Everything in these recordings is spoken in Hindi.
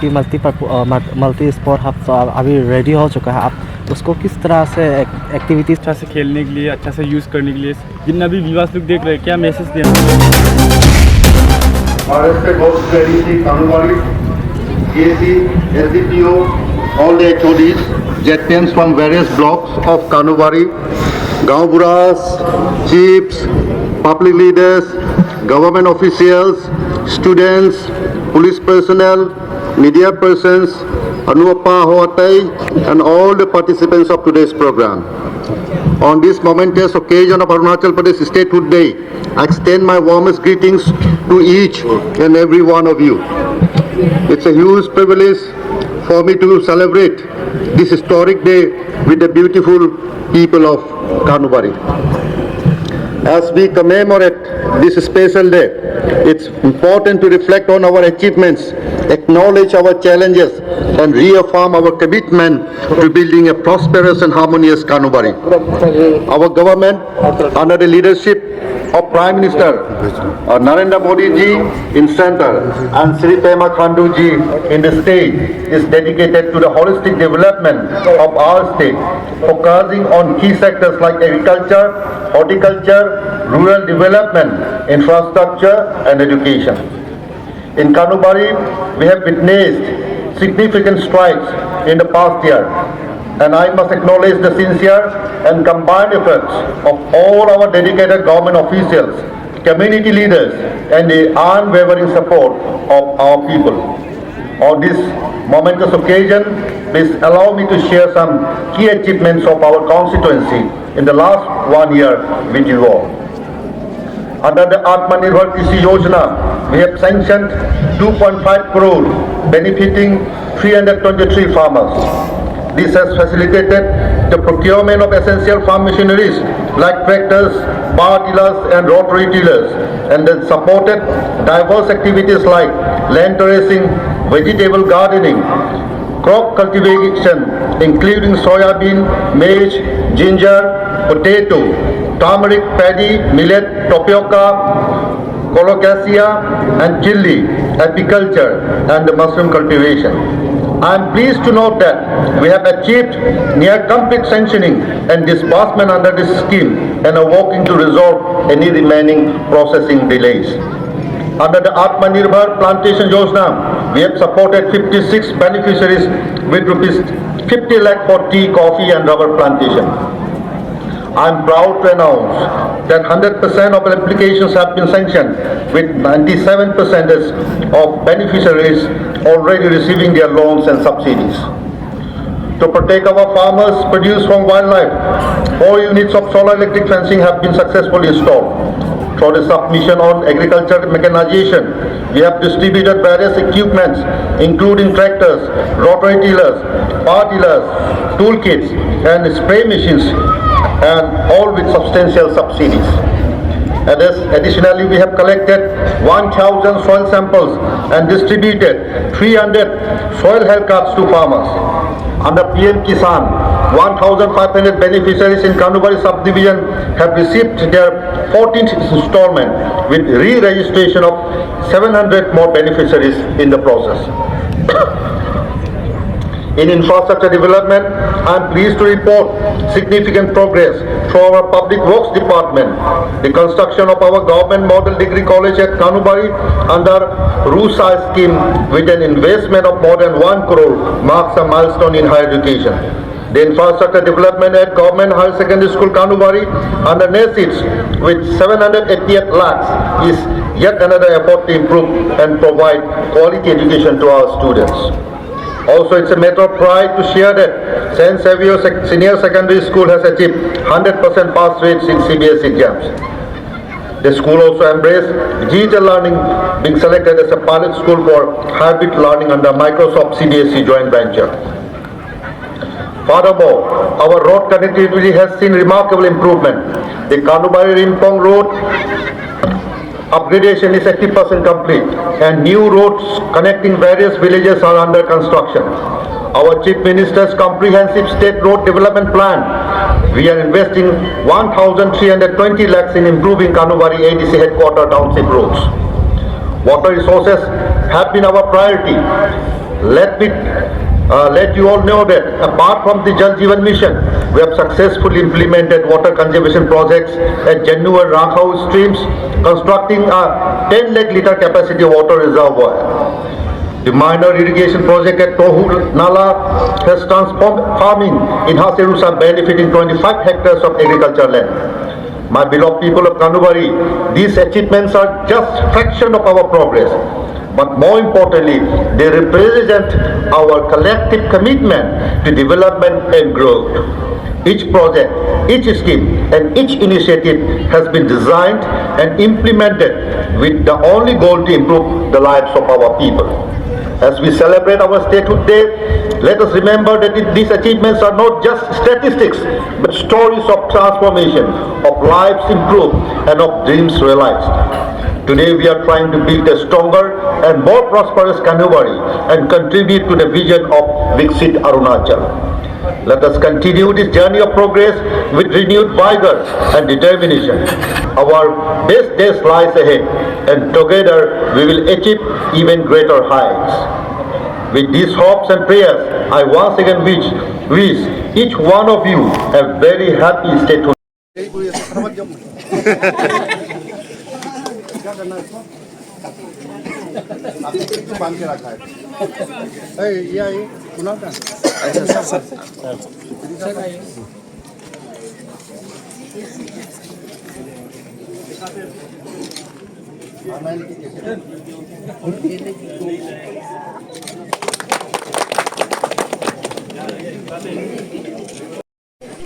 कि मल्टी स्पोर्ट हब तो अभी रेडी हो चुका है, आप उसको किस तरह से एक्टिविटीज़ अच्छा से खेलने के लिए, अच्छा से यूज़ करने के लिए जितना भी विवास लोग देख रहे हैं, क्या मैसेज देना? all the HODs, JTMs from various blocks of Kanubari, Gaon Buras, chiefs, public leaders, government officials, students, police personnel, media persons, Anuapa Hoatai, and all the participants of today's program. On this momentous occasion of Arunachal Pradesh Statehood Day, I extend my warmest greetings to each and every one of you. It's a huge privilege for me to celebrate this historic day with the beautiful people of Kanubari. As we commemorate this special day, it's important to reflect on our achievements, acknowledge our challenges, and reaffirm our commitment to building a prosperous and harmonious Kanubari. Our government, under the leadership of Prime Minister Narendra Modi ji in center and Sri Pema Khandu ji in the state, is dedicated to the holistic development of our state, focusing on key sectors like agriculture, horticulture, rural development, infrastructure, and education. In Kanubari, we have witnessed significant strides in the past year, and I must acknowledge the sincere and combined efforts of all our dedicated government officials, community leaders, and the unwavering support of our people. On this momentous occasion, please allow me to share some key achievements of our constituency in the last 1 year with you all. Under the Atmanirbhar Krishi Yojana, we have sanctioned 2.5 crore benefiting 323 farmers. This has facilitated the procurement of essential farm machineries like tractors, power tillers, and rotary tillers, and then supported diverse activities like land terracing, vegetable gardening, crop cultivation, including soybean, maize, ginger, potato, turmeric, paddy, millet, tapioca, colocasia, and chili, apiculture, and the mushroom cultivation. I am pleased to note that we have achieved near complete sanctioning and disbursement under this scheme and are working to resolve any remaining processing delays. Under the Atmanirbhar Plantation Yojana, we have supported 56 beneficiaries with rupees 50 lakh for tea, coffee, and rubber plantation. I am proud to announce that 100% of applications have been sanctioned, with 97% of beneficiaries already receiving their loans and subsidies. To protect our farmers' produce from wildlife, 4 units of solar electric fencing have been successfully installed. Through the submission on agriculture mechanization, we have distributed various equipments including tractors, rotary tillers, power tillers, toolkits, and spray machines, and all with substantial subsidies. Additionally, we have collected 1,000 soil samples and distributed 300 soil health cards to farmers. Under PM Kisan, 1,500 beneficiaries in Kanubari subdivision have received their 14th installment, with re-registration of 700 more beneficiaries in the process. In infrastructure development, I am pleased to report significant progress through our Public Works Department. The construction of our Government Model Degree College at Kanubari under RUSA scheme with an investment of more than 1 crore marks a milestone in higher education. The infrastructure development at Government Higher Secondary School Kanubari under NASIDS with 788 lakhs is yet another effort to improve and provide quality education to our students. Also, it's a matter of pride to share that St. Xavier Senior Secondary School has achieved 100% pass rates in CBSE exams. The school also embraced digital learning, being selected as a pilot school for hybrid learning under Microsoft CBSE joint venture. Furthermore, our road connectivity has seen remarkable improvement. The Kanubari-Rimpong road upgradation is 80% complete, and new roads connecting various villages are under construction. Our Chief Minister's comprehensive state road development plan, we are investing 1,320 lakhs in improving Kanubari ADC headquarter township roads. Water resources have been our priority. let you all know that apart from the Jal Jeevan Mission, we have successfully implemented water conservation projects at Jennur and Rakhau streams, constructing a 10 lakh litre capacity water reservoir. The minor irrigation project at Tohu Nala has transformed farming in Haserusa, benefiting 25 hectares of agricultural land. My beloved people of Kanubari, these achievements are just fraction of our progress. But more importantly, they represent our collective commitment to development and growth. Each project, each scheme, and each initiative has been designed and implemented with the only goal to improve the lives of our people. As we celebrate our Statehood Day, let us remember that these achievements are not just statistics, but stories of transformation, of lives improved, and of dreams realized. Today we are trying to build a stronger and more prosperous Kanubari and contribute to the vision of Viksit Arunachal. Let us continue this journey of progress with renewed vigor and determination. Our best days lies ahead, and together we will achieve even greater heights. With these hopes and prayers, I once again wish each one of you a very happy statehood.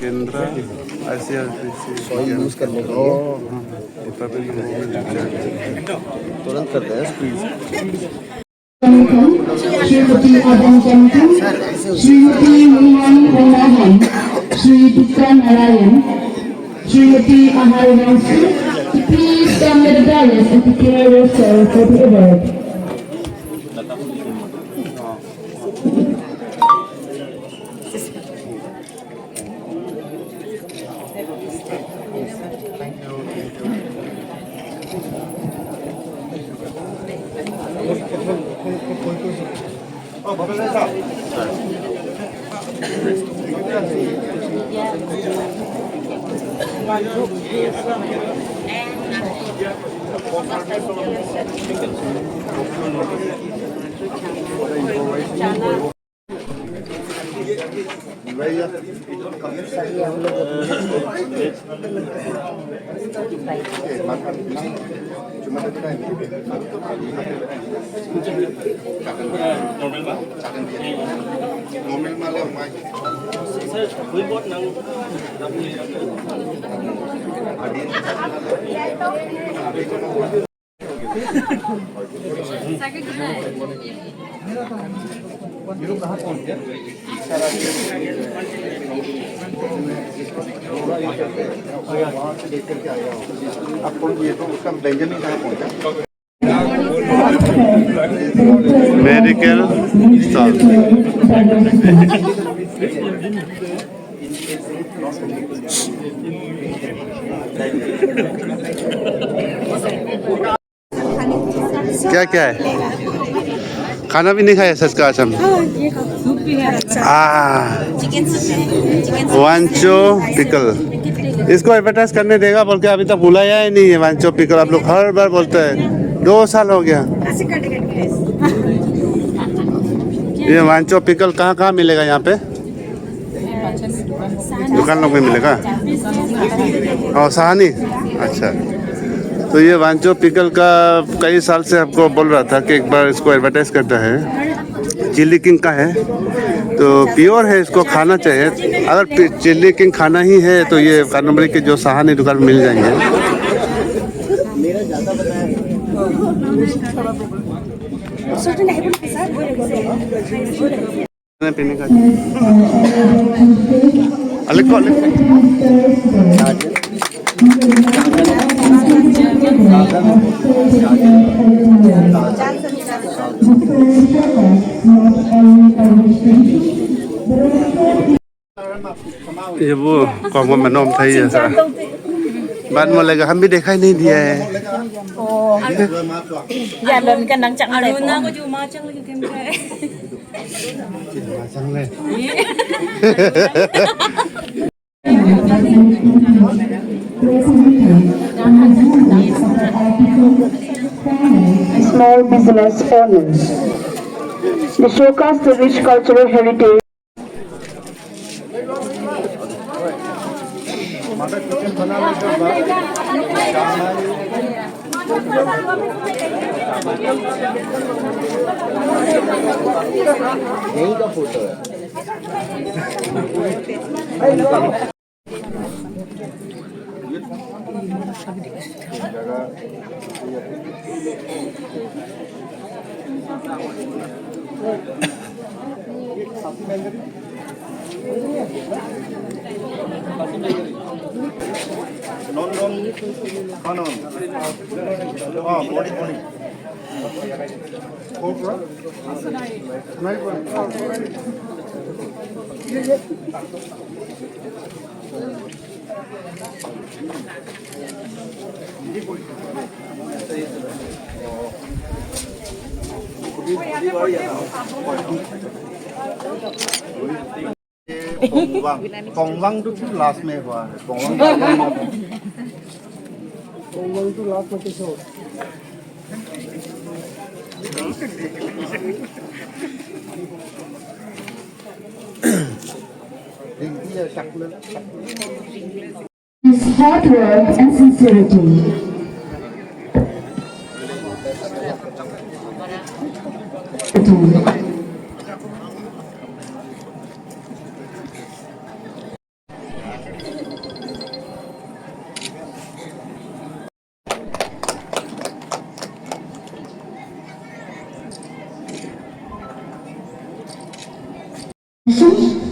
केंद्र ICRC यूज करने के तुरंत करते हैं squeeze Shrimati Adam Chandu, Shrimati Meenani Mohan, Shri Durga Narayan, Shrimati Ahar Vansi, please come to the dais and prepare yourself for the award. Medical stall क्या क्या है खाना भी नहीं खाया सच का आज हम वांचो पिकल इसको एडवर्टाइज करने देगा बोल के अभी तक बुलाया ही नहीं है वांचो पिकल आप लोग हर बार बोलते हैं 2 साल हो गया ये वांचो पिकल कहाँ कहाँ मिलेगा यहाँ पे दुकान लोग में मिलेगा और सहानी अच्छा तो ये वांचो पिकल का कई साल से आपको बोल रहा था कि एक बार इसको एडवर्टाइज करता है चिल्ली किंग का है तो प्योर है इसको खाना चाहिए अगर चिल्ली किंग खाना ही है तो ये कानूबरी के जो सहानी दुकान में मिल जाएंगे पीने का ये वो कॉन्गो में नोम था ही ऐसा बाद में लगा हम भी देखा ही नहीं दिया है Dạ lên cái nắng chẳng đẹp. Aruna có dù mà chẳng được thêm thế. Small business owners. They showcase the rich cultural heritage. पोंगवांग तो लास्ट में हुआ है पोंगवांग तो लास्ट में कैसे हो His hard work and sincerity.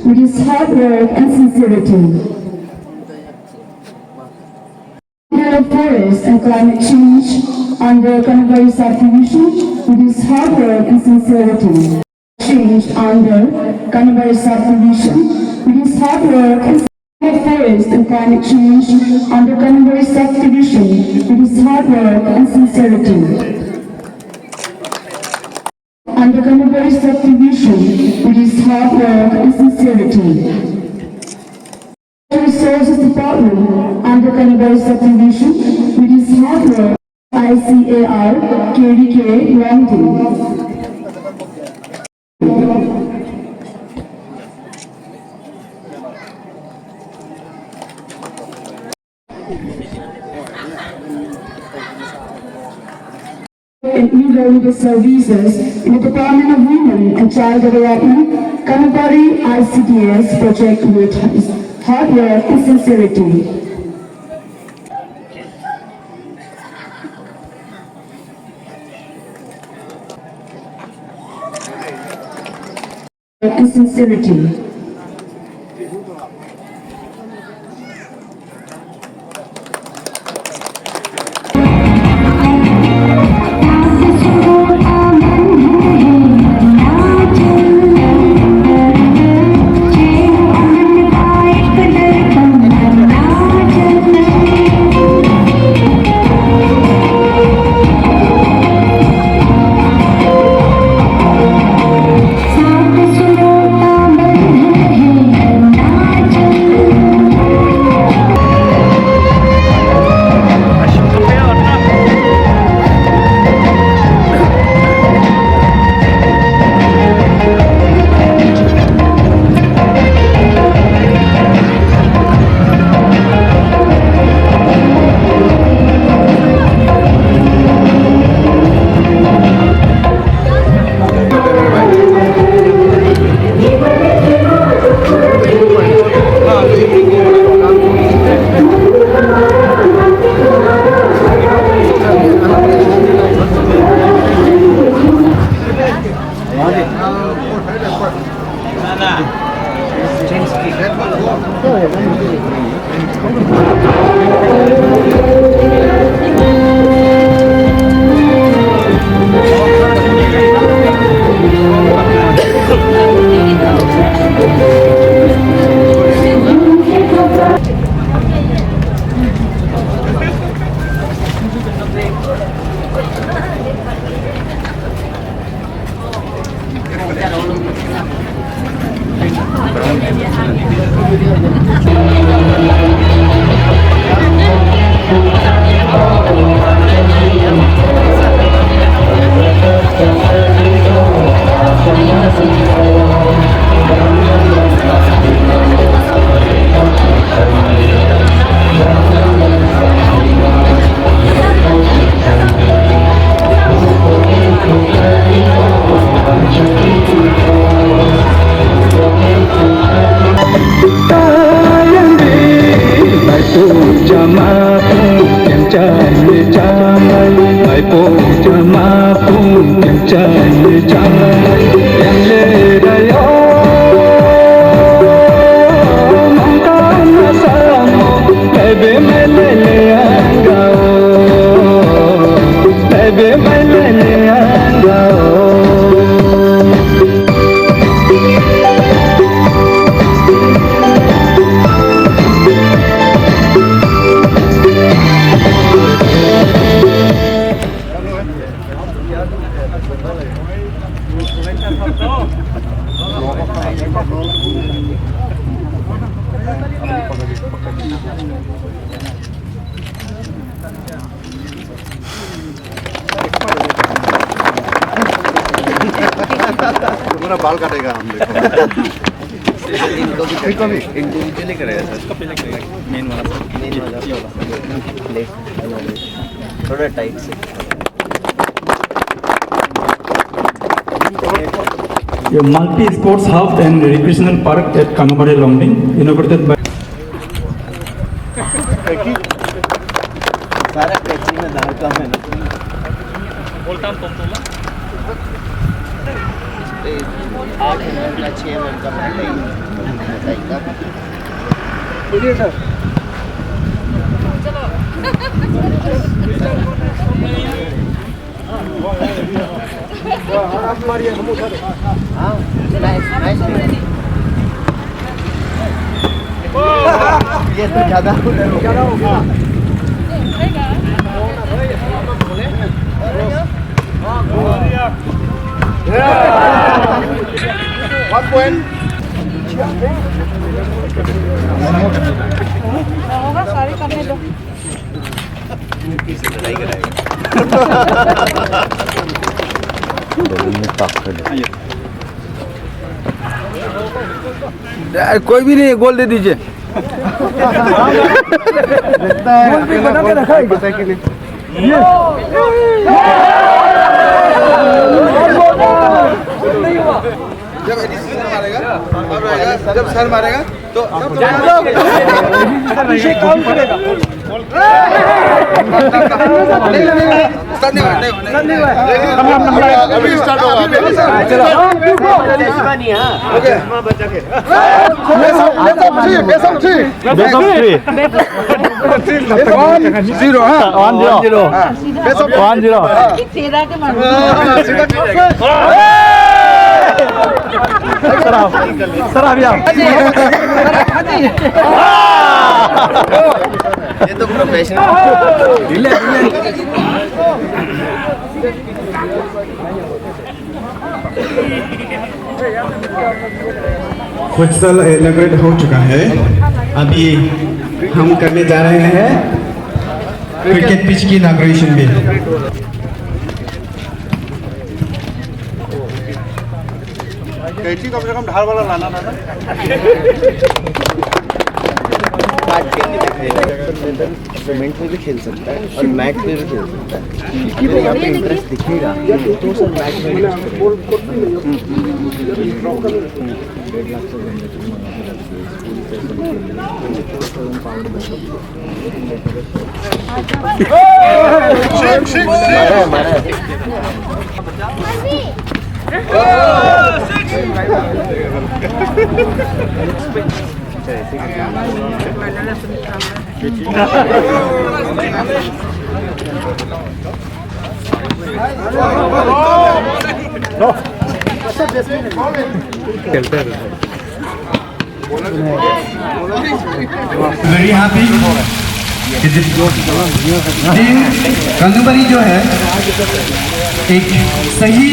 With his hard work and sincerity. Of forest and climate change under Kanabari subdivision with his hard work and sincerity. Changed under Kanabari subdivision with his hard work and forest and climate change under Kanabari subdivision with his hard work and sincerity. Under Kanabari subdivision with his hard work and sincerity. Resources Department under Kanabari subdivision with his hard work. ICAR KDK London. And invaluable services in the Department of Women and Child Development, Kanabari ICDS project with his hard work and sincerity. And sincerity. तुम्हारा बाल काटेगा हम देखो। इंडिविजुअली करेगा सर, इसका पहले करेगा मेन वाला थोड़ा टाइट से। A multi-sports hub and recreational park at Kanubari Longding, inaugurated by सारा कैची में धार का है ना। बोलता हूँ तुम 8 मिनट या 6 मिनट का टाइम बताइएगा। हाँ, नाइस। ये तो ज़्यादा होगा। One point. होगा सारे करने दो। कोई भी नहीं, गोल दे दीजिए। गोल भी बना के रखा है। जब सर मारेगा, जब सर मारेगा तो अभिषेक काउंट करेगा। अभी स्टार्ट होगा। तेरा के मार। सर अभी आप ये तो प्रोफेशनल। फुटसल इनॉग्रेट हो चुका है। अभी हम करने जा रहे हैं क्रिकेट पिच की इनॉग्रेशन भी। कैची कम से कम ढाल वाला लाना था ना। सीमेंट में भी खेल सकता है और मैट पे भी खेल सकता है। यहाँ पे इंटरेस्ट दिखेगा तो सर मैट में वेरी हैप्पी कानूबरी जो है एक सही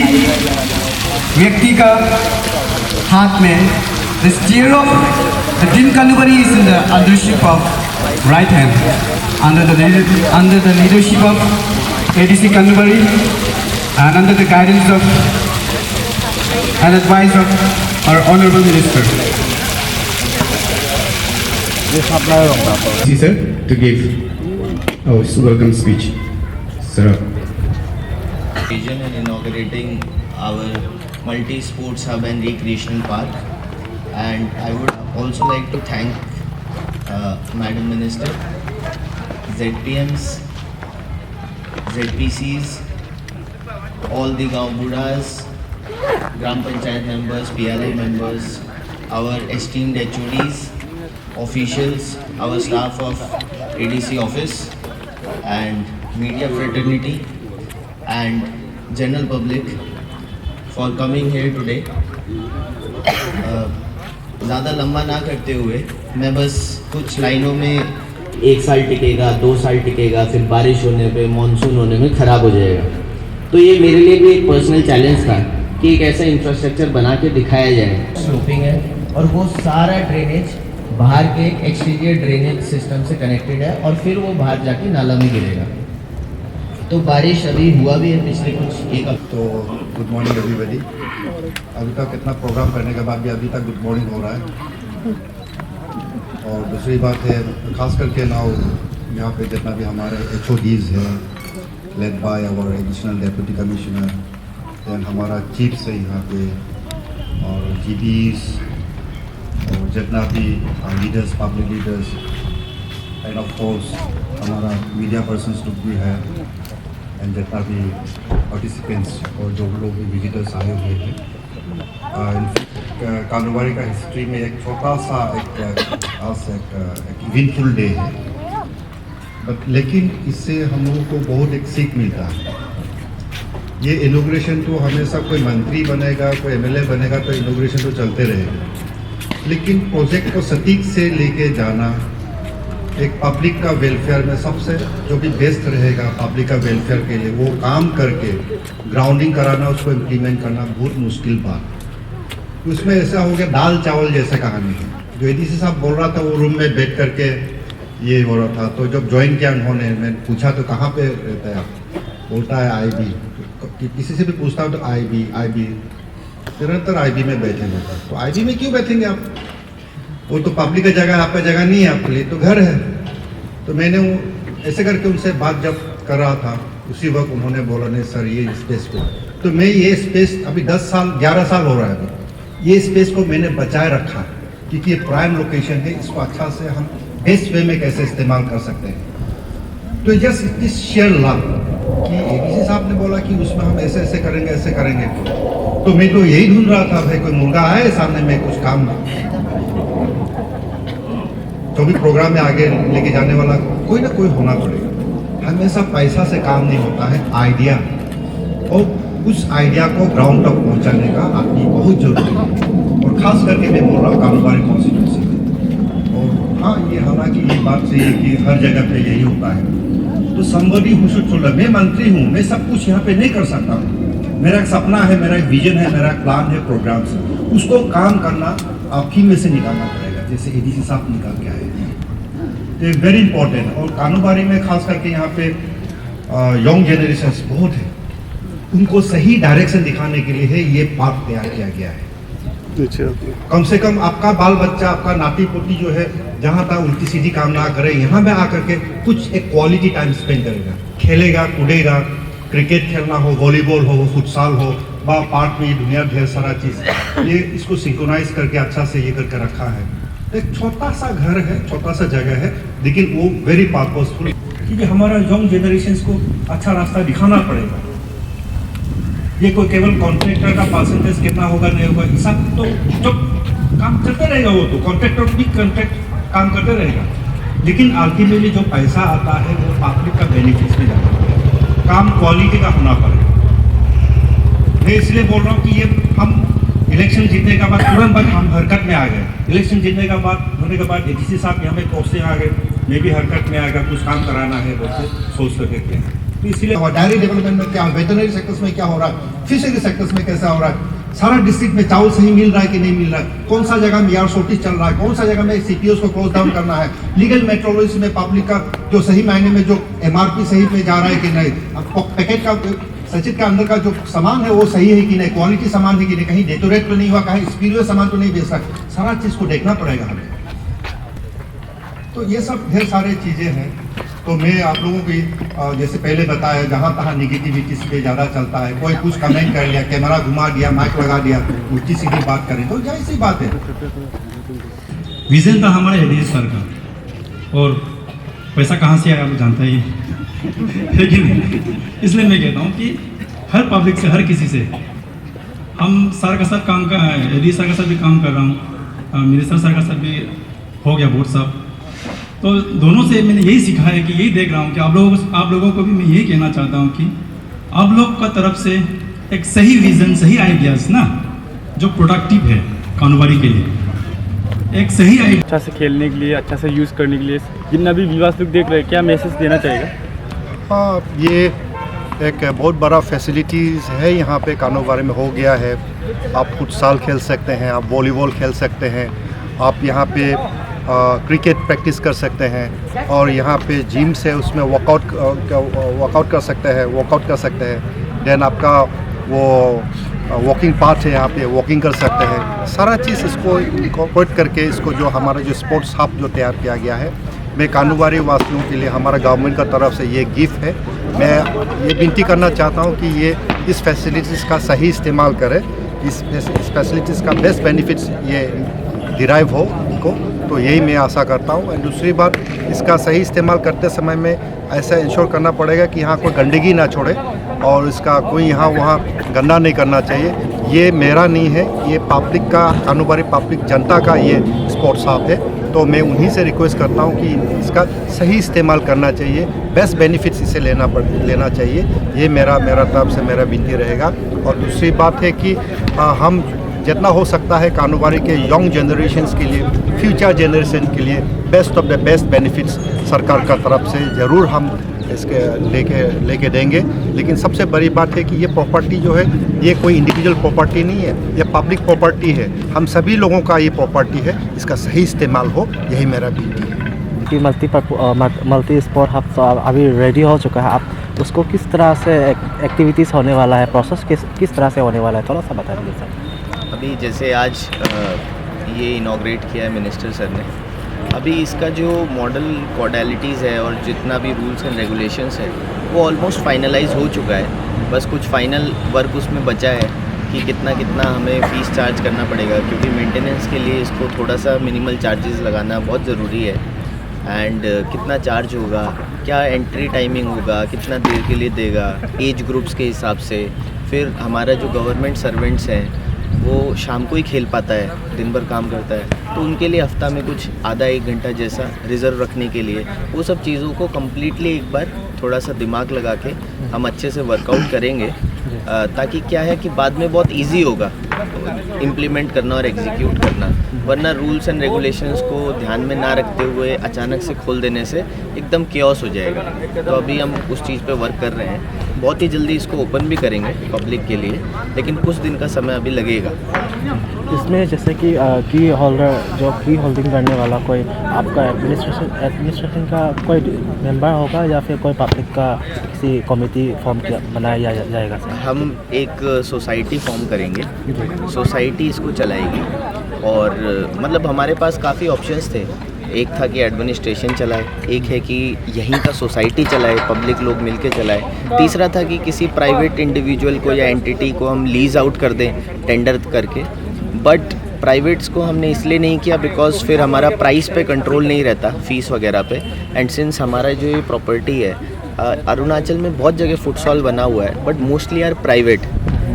व्यक्ति का हाथ में the steer of the Team Kanubari is in the leadership of right hand under the leadership of ADC Kanubari and under the guidance of and advice of our Honorable Minister. Sir, to give welcome speech. Sir. Occasion and inaugurating our multi-sports hub and recreational park, and I would also like to thank Madam Minister, ZPMs, ZPCs, all the Gaon Budas, Gram Panchayat members, PRA members, our esteemed HODs, officials, our staff of ADC office and media fraternity and general public for coming here today. ज़्यादा लंबा ना करते हुए मैं बस कुछ लाइनों में 1 साल टिकेगा, 2 साल टिकेगा, फिर बारिश होने पे, मानसून होने में ख़राब हो जाएगा। तो ये मेरे लिए भी एक पर्सनल चैलेंज था कि एक ऐसा इंफ्रास्ट्रक्चर बना के दिखाया जाए। स्लोपिंग है और वो सारा ड्रेनेज बाहर के एक्सटीरियर ड्रेनेज सिस्टम से कनेक्टेड है और फिर वो बाहर जाके नाला में गिरेगा। तो बारिश अभी हुआ भी है पिछले कुछ एक तो गुड मॉर्निंग एवरीबॉडी। अभी तक इतना प्रोग्राम करने के बाद भी अभी तक गुड मॉर्निंग हो रहा है। और दूसरी बात है, खास करके नाउ यहाँ पे जितना भी हमारे HODs है led by our additional deputy commissioner, then हमारा चीफ्स है यहाँ पे, और GBs और जितना भी leaders, public leaders and of course हमारा मीडिया पर्सन्स लोग भी है एंड जितना भी पार्टिसिपेंट्स और जो लोग भी विजिटर्स आए हुए हैं। कानूबारी का हिस्ट्री में एक छोटा सा एक इवेंटफुल डे है, बट लेकिन इससे हम लोगों को बहुत एक सीख मिलता है। ये इनॉग्रेशन तो हमेशा कोई मंत्री बनेगा, कोई MLA बनेगा तो इनॉग्रेशन तो चलते रहेगा, लेकिन प्रोजेक्ट को सटीक से लेके जाना, एक पब्लिक का वेलफेयर में सबसे जो भी बेस्ट रहेगा पब्लिक का वेलफेयर के लिए वो काम करके ग्राउंडिंग कराना, उसको इम्प्लीमेंट करना बहुत मुश्किल बात। उसमें ऐसा हो गया दाल चावल जैसा कहानी है। जो ADC साहब बोल रहा था वो रूम में बैठ करके ये हो रहा था, तो जब ज्वाइन किया उन्होंने, मैंने पूछा तो कहाँ पे रहता है आप, बोलता है IB। किसी से भी पूछता हूँ तो IB निरंतर IB में बैठे होता है। तो IB में क्यों बैठेंगे आप, वो तो पब्लिक का जगह, आपका जगह नहीं है, आपके लिए तो घर है। तो मैंने वो ऐसे करके उनसे बात जब कर रहा था उसी वक्त उन्होंने बोला नहीं सर ये स्पेस को, तो मैं ये स्पेस अभी 10 साल 11 साल हो रहा है अभी, ये स्पेस को मैंने बचाए रखा क्योंकि ये प्राइम लोकेशन है, इसको अच्छा से हम बेस्ट वे में कैसे इस्तेमाल कर सकते हैं। तो just it is share love कि ADC साहब ने बोला कि उसमें हम ऐसे ऐसे करेंगे, तो मैं तो यही ढूंढ रहा था भाई कोई मुर्गा आए सामने में कुछ काम जो भी प्रोग्राम में आगे लेके जाने वाला कोई ना कोई होना पड़ेगा। हमेशा पैसा से काम नहीं होता है, आइडिया, और उस आइडिया को ग्राउंड तक पहुंचाने का आदमी बहुत जरूरी है। और खास करके मैं बोल रहा हूँ कानूबारी कॉन्स्टिट्यूंसी में। और हाँ, ये हालांकि ये बात सही है कि हर जगह पे यही होता है। तो somebody who should choose, मैं मंत्री हूँ, मैं सब कुछ यहाँ पे नहीं कर सकता हूँ। मेरा एक सपना है, मेरा एक विजन है, मेरा एक प्लान है, प्रोग्राम से उसको काम करना आप ही में से निकालना पड़ेगा, जैसे ADC साहब निकाल के आए। तो वेरी इंपॉर्टेंट, और कानूबारी में खास करके यहाँ पे यंग जनरेशंस बहुत है, उनको सही डायरेक्शन दिखाने के लिए है ये पार्क तैयार किया गया है। कम से कम आपका बाल बच्चा, आपका नाती पोती जो है जहाँ तक उल्टी सीधी काम ना करे, यहाँ पे आकर के कुछ एक क्वालिटी टाइम स्पेंड करेगा, खेलेगा कूदेगा, क्रिकेट खेलना हो, वॉलीबॉल हो, फुटसाल हो, पार्क में दुनिया ढेर सारा चीज़, ये इसको सिंक्रोनाइज करके अच्छा से ये करके रखा है। एक छोटा सा घर है, छोटा सा जगह है, लेकिन वो वेरी पर्पसफुल, क्योंकि हमारा यंग जनरेशंस को अच्छा रास्ता दिखाना पड़ेगा। ये कोई केवल कॉन्ट्रैक्टर का परसेंटेज कितना होगा नहीं होगा हिसाब तो जब काम चलते रहेगा, वो तो कॉन्ट्रैक्टर भी कॉन्ट्रैक्ट काम करते रहेगा, लेकिन अल्टीमेटली जो पैसा आता है वो पब्लिक का बेनिफिट में जाता है। काम क्वालिटी का होना पड़ेगा। मैं इसलिए बोल रहा हूँ कि ये हम इलेक्शन जीतने के बाद तुरंत बाद हम हरकत में आ गए। इलेक्शन जीतने के बाद होने के बाद ADC साहब यहाँ पे कोर्से आ गए, मैं भी हरकत में आ गया, कुछ काम कराना है बोलते सोच करके किया। तो इसलिए डायरी डेवलपमेंट में क्या, वेटनरी सेक्टर्स में क्या हो रहा है, फिशरी सेक्टर्स में कैसा हो रहा है, सारा डिस्ट्रिक्ट में चावल सही मिल रहा है कि नहीं मिल रहा है, कौन सा जगह में यार शॉर्टेज चल रहा है, कौन सा जगह में सीपीओस को क्लोज डाउन करना है, लीगल मेट्रोलॉजी में पब्लिक का जो सही मायने में जो एमआरपी सही पे जा रहा है कि नहीं, अब पैकेट का सचित के अंदर का जो सामान है वो सही है कि नहीं, क्वालिटी सामान है कि नहीं, कहीं डेटोरेट तो नहीं हुआ, कहीं स्पीरियस सामान तो नहीं बेच रहा, सारा चीज़ को देखना पड़ेगा हमें। तो ये सब ढेर सारे चीज़ें हैं। तो मैं आप लोगों की जैसे पहले बताया, जहाँ तहाँ निगेटिविटी पे ज़्यादा चलता है, कोई कुछ कमेंट कर लिया, कैमरा घुमा दिया, माइक लगा दिया, उल्टी सीधी बात करें, तो जाहिर सी बात है। विजन था हमारे एडीसी सर का, और पैसा कहाँ से आया आप जानते ही लेकिन इसलिए मैं कहता हूँ कि हर पब्लिक से, हर किसी से हम सर का साथ काम कर, एडीसी सर का साथ भी काम कर रहा हूँ, मिनिस्टर सर का साथ भी हो गया बोर्ड साहब, तो दोनों से मैंने यही सीखा है कि यही देख रहा हूँ कि आप लोगों को भी मैं यही कहना चाहता हूँ कि आप लोग का तरफ से एक सही विजन, सही आइडियाज़ ना, जो प्रोडक्टिव है कानूबारी के लिए, एक सही आइडिया अच्छा से खेलने के लिए, अच्छा से यूज़ करने के लिए जितना भी विवास लोग देख रहे हैं, क्या मैसेज देना चाहेगा? हाँ, ये एक बहुत बड़ा फैसिलिटीज़ है यहाँ पे कानूबारी में हो गया है। आप फुटसाल खेल सकते हैं, आप वॉलीबॉल खेल सकते हैं, आप यहाँ पे क्रिकेट प्रैक्टिस कर सकते हैं, और यहाँ पे जिम से उसमें वर्कआउट कर सकते हैं, देन आपका वो वॉकिंग पाथ है, यहाँ पे वॉकिंग कर सकते हैं। सारा चीज़ इसको इनकॉर्पोरेट करके इसको जो हमारा जो स्पोर्ट्स हब जो तैयार किया गया है, मैं कानूबारी वासियों के लिए हमारा गवर्नमेंट का तरफ से ये गिफ्ट है। मैं ये विनती करना चाहता हूँ कि ये इस फैसिलिटीज़ का सही इस्तेमाल करें, इस फैसिलिटीज़ का बेस्ट बेनिफिट्स ये डिराइव हो उनको, तो यही मैं आशा करता हूँ। एंड दूसरी बात, इसका सही इस्तेमाल करते समय में ऐसा इंश्योर करना पड़ेगा कि यहाँ कोई गंदगी ना छोड़े, और इसका कोई यहाँ वहाँ गंदा नहीं करना चाहिए। ये मेरा नहीं है, ये पब्लिक का, कानूबारी पब्लिक जनता का ये स्पोर्ट्स हब है, तो मैं उन्हीं से रिक्वेस्ट करता हूँ कि इसका सही इस्तेमाल करना चाहिए, बेस्ट बेनिफिट्स इसे लेना चाहिए। ये मेरा तरफ से मेरा विनती रहेगा। और दूसरी बात है कि हम जितना हो सकता है कानूबारी के यंग जनरेशन्स के लिए, फ्यूचर जनरेशन के लिए best of the best benefits सरकार का तरफ से ज़रूर हम इसके लेके देंगे। लेकिन सबसे बड़ी बात है कि ये प्रॉपर्टी जो है, ये कोई इंडिविजुअल प्रॉपर्टी नहीं है, ये पब्लिक प्रॉपर्टी है, हम सभी लोगों का ये प्रॉपर्टी है, इसका सही इस्तेमाल हो, यही मेरा विनती है। कि मल्टी स्पोर्ट हब तो अभी रेडी हो चुका है, आप उसको किस तरह से एक्टिविटीज़ होने वाला है, प्रोसेस किस तरह से होने वाला है, थोड़ा सा बता दीजिए सर। अभी जैसे आज ये इनॉग्रेट किया है मिनिस्टर सर ने, अभी इसका जो मॉडल कॉडलिटीज़ है और जितना भी रूल्स एंड रेगुलेशंस है वो ऑलमोस्ट फाइनलाइज हो चुका है। बस कुछ फाइनल वर्क उसमें बचा है कि कितना हमें फ़ीस चार्ज करना पड़ेगा, क्योंकि मेंटेनेंस के लिए इसको थोड़ा सा मिनिमल चार्जेस लगाना बहुत ज़रूरी है। एंड कितना चार्ज होगा, क्या एंट्री टाइमिंग होगा, कितना देर के लिए देगा, एज ग्रुप्स के हिसाब से। फिर हमारा जो गवर्नमेंट सर्वेंट्स हैं वो शाम को ही खेल पाता है, दिन भर काम करता है, तो उनके लिए हफ्ता में कुछ आधा एक घंटा जैसा रिज़र्व रखने के लिए वो सब चीज़ों को कम्प्लीटली एक बार थोड़ा सा दिमाग लगा के हम अच्छे से वर्कआउट करेंगे, ताकि क्या है कि बाद में बहुत इजी होगा इम्प्लीमेंट करना और एग्जीक्यूट करना। वरना रूल्स एंड रेगुलेशंस को ध्यान में ना रखते हुए अचानक से खोल देने से एकदम केओस हो जाएगा। तो अभी हम उस चीज़ पे वर्क कर रहे हैं, बहुत ही जल्दी इसको ओपन भी करेंगे पब्लिक के लिए, लेकिन कुछ दिन का समय अभी लगेगा। इसमें जैसे कि की होल्डर, जो की होल्डिंग करने वाला कोई आपका एडमिनिस्ट्रेशन का कोई मेंबर होगा या फिर कोई पब्लिक का किसी कमेटी फॉर्म बनाया जाएगा सर? हम एक सोसाइटी फॉर्म करेंगे, सोसाइटी इसको चलाएगी, और मतलब हमारे पास काफ़ी ऑप्शंस थे। एक था कि एडमिनिस्ट्रेशन चलाए, एक है कि यहीं का सोसाइटी चलाए, पब्लिक लोग मिलके चलाए, तीसरा था कि किसी प्राइवेट इंडिविजुअल को या एंटिटी को हम लीज़ आउट कर दें टेंडर करके। बट प्राइवेट्स को हमने इसलिए नहीं किया बिकॉज फिर हमारा प्राइस पे कंट्रोल नहीं रहता, फीस वगैरह पे। एंड सिंस हमारा जो ये प्रॉपर्टी है, अरुणाचल में बहुत जगह फुटसॉल बना हुआ है बट मोस्टली आर प्राइवेट,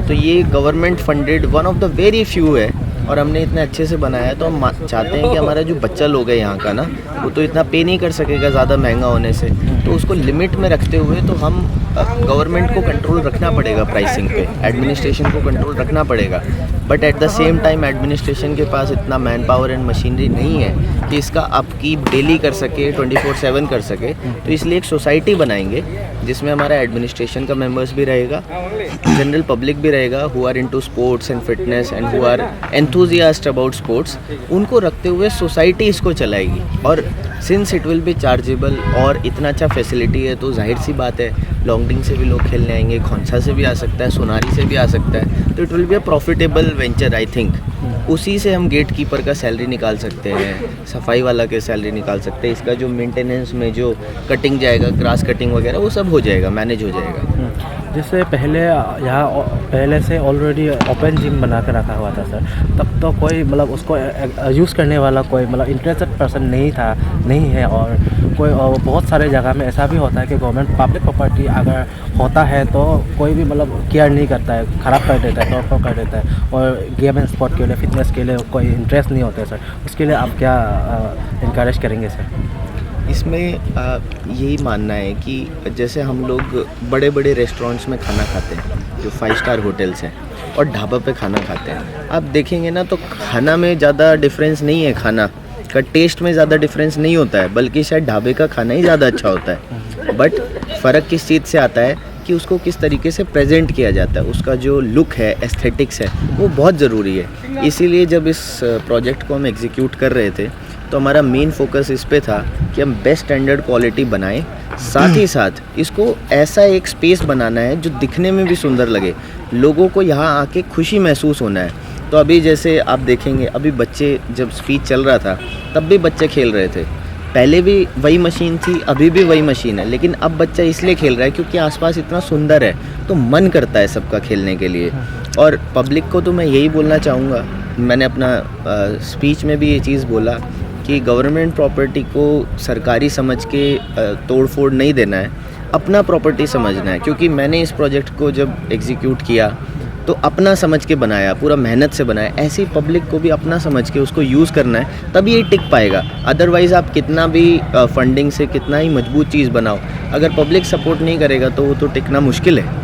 तो ये government funded one of the very few है, और हमने इतने अच्छे से बनाया है। तो हम चाहते हैं कि हमारा जो बच्चा लोग है यहाँ का ना, वो तो इतना पे नहीं कर सकेगा ज़्यादा महंगा होने से, तो उसको लिमिट में रखते हुए तो हम गवर्नमेंट को कंट्रोल रखना पड़ेगा प्राइसिंग पे, एडमिनिस्ट्रेशन को कंट्रोल रखना पड़ेगा, but at the same time administration के पास इतना मैन पावर एंड मशीनरी नहीं है कि इसका अपकीप डेली कर सके, 24/7 कर सके। तो इसलिए एक सोसाइटी बनाएंगे जिसमें हमारा एडमिनिस्ट्रेशन का मेंबर्स भी रहेगा, जनरल पब्लिक भी रहेगा, who are into sports and fitness and who are enthusiast about sports, उनको रखते हुए सोसाइटी इसको चलाएगी। और since it will be chargeable और इतना अच्छा फैसिलिटी है, तो जाहिर सी बात है लॉन्गडिंग से भी लोग खेलने आएंगे, खौंसा से भी आ सकता है, सोनारी से भी आ सकता है, तो it will be a profitable venture I think. उसी से हम गेट कीपर का सैलरी निकाल सकते हैं, सफाई वाला के सैलरी निकाल सकते हैं, इसका जो मेंटेनेंस में जो कटिंग जाएगा, ग्रास कटिंग वगैरह, वो सब हो जाएगा, मैनेज हो जाएगा। जैसे पहले से ऑलरेडी ओपन जिम बना के रखा हुआ था सर, तब तो कोई मतलब उसको यूज़ करने वाला कोई मतलब इंटरेस्टेड पर्सन नहीं है। और कोई बहुत सारे जगह में ऐसा भी होता है कि गवर्नमेंट पब्लिक प्रॉपर्टी अगर होता है तो कोई भी मतलब केयर नहीं करता है, ख़राब कर देता है, तोड़ कर देता है। और गेम एंड स्पोर्ट के लिए, फिटनेस के लिए कोई इंटरेस्ट नहीं होता है सर, उसके लिए आप क्या इनकरेज करेंगे सर? इसमें यही मानना है कि जैसे हम लोग बड़े बड़े रेस्टोरेंट्स में खाना खाते हैं, जो 5 स्टार होटल्स हैं, और ढाबा पे खाना खाते हैं, आप देखेंगे ना तो खाना में ज़्यादा डिफरेंस नहीं है, खाना का टेस्ट में ज़्यादा डिफरेंस नहीं होता है, बल्कि शायद ढाबे का खाना ही ज़्यादा अच्छा होता है। बट फ़र्क किस चीज़ से आता है कि उसको किस तरीके से प्रेजेंट किया जाता है, उसका जो लुक है, एस्थेटिक्स है, वो बहुत ज़रूरी है। इसीलिए जब इस प्रोजेक्ट को हम एग्जीक्यूट कर रहे थे तो हमारा मेन फोकस इस पे था कि हम बेस्ट स्टैंडर्ड क्वालिटी बनाएं, साथ ही साथ इसको ऐसा एक स्पेस बनाना है जो दिखने में भी सुंदर लगे, लोगों को यहाँ आके खुशी महसूस होना है। तो अभी जैसे आप देखेंगे, अभी बच्चे जब स्पीच चल रहा था तब भी बच्चे खेल रहे थे, पहले भी वही मशीन थी, अभी भी वही मशीन है, लेकिन अब बच्चा इसलिए खेल रहा है क्योंकि आसपास इतना सुंदर है, तो मन करता है सबका खेलने के लिए। और पब्लिक को तो मैं यही बोलना चाहूँगा, मैंने अपना स्पीच में भी ये चीज़ बोला कि गवर्नमेंट प्रॉपर्टी को सरकारी समझ के तोड़ फोड़ नहीं देना है, अपना प्रॉपर्टी समझना है। क्योंकि मैंने इस प्रोजेक्ट को जब एग्जीक्यूट किया तो अपना समझ के बनाया, पूरा मेहनत से बनाया, ऐसे ही पब्लिक को भी अपना समझ के उसको यूज़ करना है, तभी ये टिक पाएगा। अदरवाइज़ आप कितना भी फंडिंग से कितना ही मजबूत चीज़ बनाओ, अगर पब्लिक सपोर्ट नहीं करेगा तो वो तो टिकना मुश्किल है।